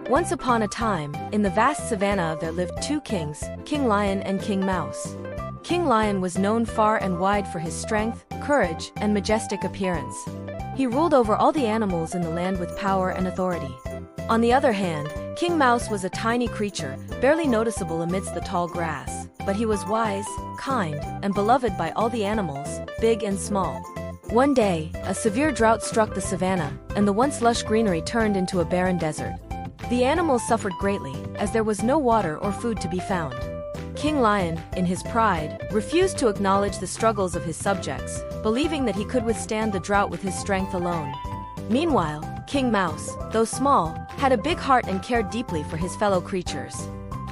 Once upon a time, in the vast savanna there lived two kings, King Lion and King Mouse. King Lion was known far and wide for his strength, courage, and majestic appearance. He ruled over all the animals in the land with power and authority. On the other hand, King Mouse was a tiny creature, barely noticeable amidst the tall grass, but he was wise, kind, and beloved by all the animals, big and small. One day, a severe drought struck the savanna, and the once lush greenery turned into a barren desert. The animals suffered greatly, as there was no water or food to be found. King Lion, in his pride, refused to acknowledge the struggles of his subjects, believing that he could withstand the drought with his strength alone. Meanwhile, King Mouse, though small, had a big heart and cared deeply for his fellow creatures.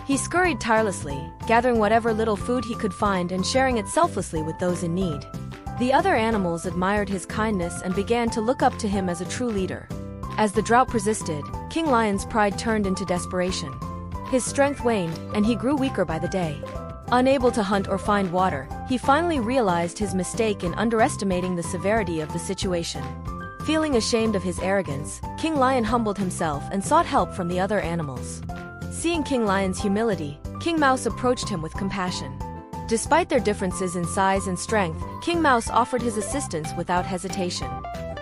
He scurried tirelessly, gathering whatever little food he could find and sharing it selflessly with those in need. The other animals admired his kindness and began to look up to him as a true leader. As the drought persisted, King Lion's pride turned into desperation. His strength waned, and he grew weaker by the day. Unable to hunt or find water, he finally realized his mistake in underestimating the severity of the situation. Feeling ashamed of his arrogance, King Lion humbled himself and sought help from the other animals. Seeing King Lion's humility, King Mouse approached him with compassion. Despite their differences in size and strength, King Mouse offered his assistance without hesitation.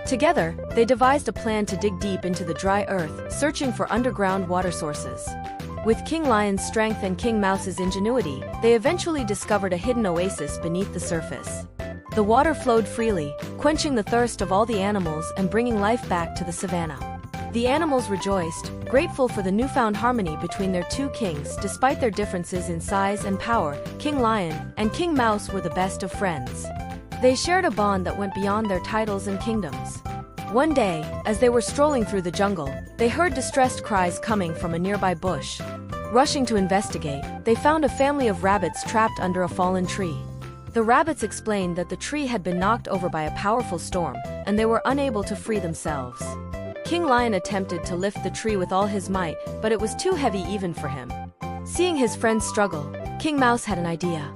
Together, they devised a plan to dig deep into the dry earth, searching for underground water sources. With King Lion's strength and King Mouse's ingenuity, they eventually discovered a hidden oasis beneath the surface. The water flowed freely, quenching the thirst of all the animals and bringing life back to the savanna. The animals rejoiced, grateful for the newfound harmony between their two kings. Despite their differences in size and power, King Lion and King Mouse were the best of friends. They shared a bond that went beyond their titles and kingdoms. One day, as they were strolling through the jungle, they heard distressed cries coming from a nearby bush. Rushing to investigate, they found a family of rabbits trapped under a fallen tree. The rabbits explained that the tree had been knocked over by a powerful storm, and they were unable to free themselves. King Lion attempted to lift the tree with all his might, but it was too heavy even for him. Seeing his friends struggle, King Mouse had an idea.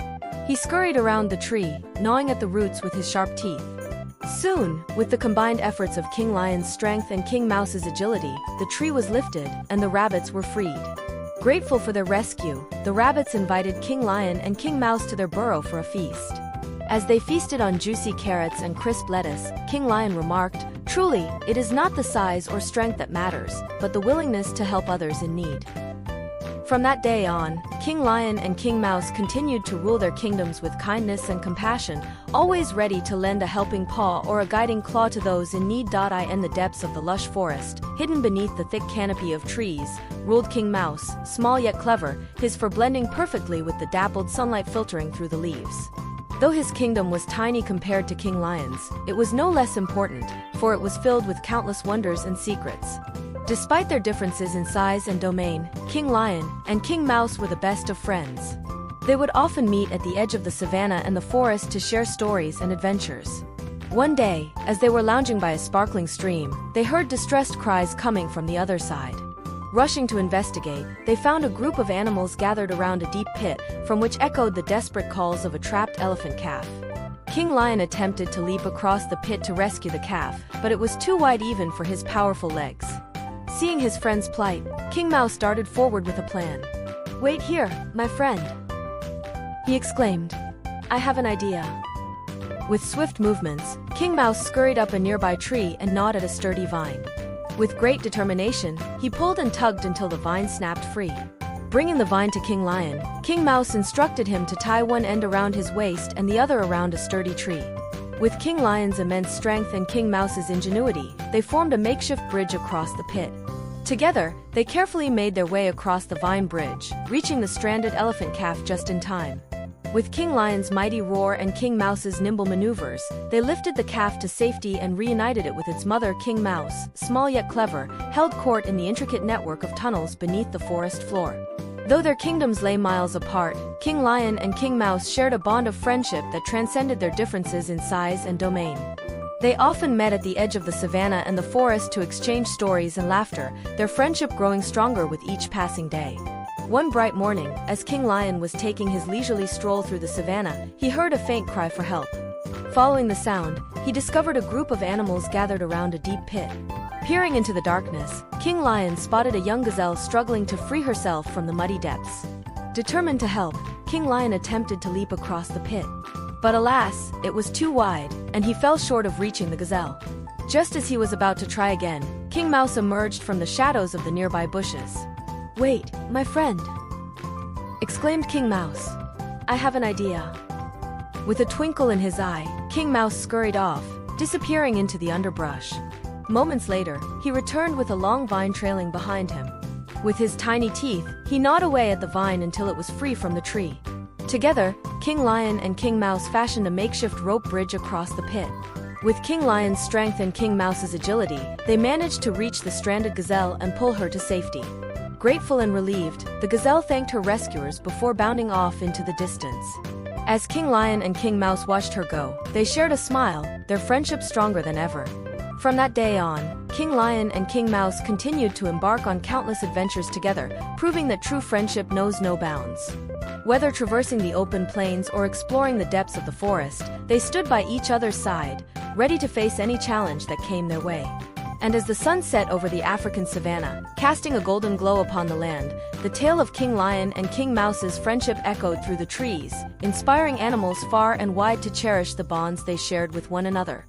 He scurried around the tree, gnawing at the roots with his sharp teeth. Soon, with the combined efforts of King Lion's strength and King Mouse's agility, the tree was lifted, and the rabbits were freed. Grateful for their rescue, the rabbits invited King Lion and King Mouse to their burrow for a feast. As they feasted on juicy carrots and crisp lettuce, King Lion remarked, "Truly, it is not the size or strength that matters, but the willingness to help others in need." From that day on, King Lion and King Mouse continued to rule their kingdoms with kindness and compassion, always ready to lend a helping paw or a guiding claw to those in need. In the depths of the lush forest, hidden beneath the thick canopy of trees, ruled King Mouse, small yet clever, his fur blending perfectly with the dappled sunlight filtering through the leaves. Though his kingdom was tiny compared to King Lion's, it was no less important, for it was filled with countless wonders and secrets. Despite their differences in size and domain, King Lion and King Mouse were the best of friends. They would often meet at the edge of the savanna and the forest to share stories and adventures. One day, as they were lounging by a sparkling stream, they heard distressed cries coming from the other side. Rushing to investigate, they found a group of animals gathered around a deep pit, from which echoed the desperate calls of a trapped elephant calf. King Lion attempted to leap across the pit to rescue the calf, but it was too wide even for his powerful legs. Seeing his friend's plight, King Mouse darted forward with a plan. "Wait here, my friend," he exclaimed. "I have an idea." With swift movements, King Mouse scurried up a nearby tree and gnawed at a sturdy vine. With great determination, he pulled and tugged until the vine snapped free. Bringing the vine to King Lion, King Mouse instructed him to tie one end around his waist and the other around a sturdy tree. With King Lion's immense strength and King Mouse's ingenuity, they formed a makeshift bridge across the pit. Together, they carefully made their way across the vine bridge, reaching the stranded elephant calf just in time. With King Lion's mighty roar and King Mouse's nimble maneuvers, they lifted the calf to safety and reunited it with its mother. King Mouse, small yet clever, held court in the intricate network of tunnels beneath the forest floor. Though their kingdoms lay miles apart, King Lion and King Mouse shared a bond of friendship that transcended their differences in size and domain. They often met at the edge of the savanna and the forest to exchange stories and laughter, their friendship growing stronger with each passing day. One bright morning, as King Lion was taking his leisurely stroll through the savanna, he heard a faint cry for help. Following the sound, he discovered a group of animals gathered around a deep pit. Peering into the darkness, King Lion spotted a young gazelle struggling to free herself from the muddy depths. Determined to help, King Lion attempted to leap across the pit. But alas, it was too wide, and he fell short of reaching the gazelle. Just as he was about to try again, King Mouse emerged from the shadows of the nearby bushes. "Wait, my friend!" exclaimed King Mouse. "I have an idea." With a twinkle in his eye, King Mouse scurried off, disappearing into the underbrush. Moments later, he returned with a long vine trailing behind him. With his tiny teeth, he gnawed away at the vine until it was free from the tree. Together, King Lion and King Mouse fashioned a makeshift rope bridge across the pit. With King Lion's strength and King Mouse's agility, they managed to reach the stranded gazelle and pull her to safety. Grateful and relieved, the gazelle thanked her rescuers before bounding off into the distance. As King Lion and King Mouse watched her go, they shared a smile, their friendship stronger than ever. From that day on, King Lion and King Mouse continued to embark on countless adventures together, proving that true friendship knows no bounds. Whether traversing the open plains or exploring the depths of the forest, they stood by each other's side, ready to face any challenge that came their way. And as the sun set over the African savanna, casting a golden glow upon the land, the tale of King Lion and King Mouse's friendship echoed through the trees, inspiring animals far and wide to cherish the bonds they shared with one another.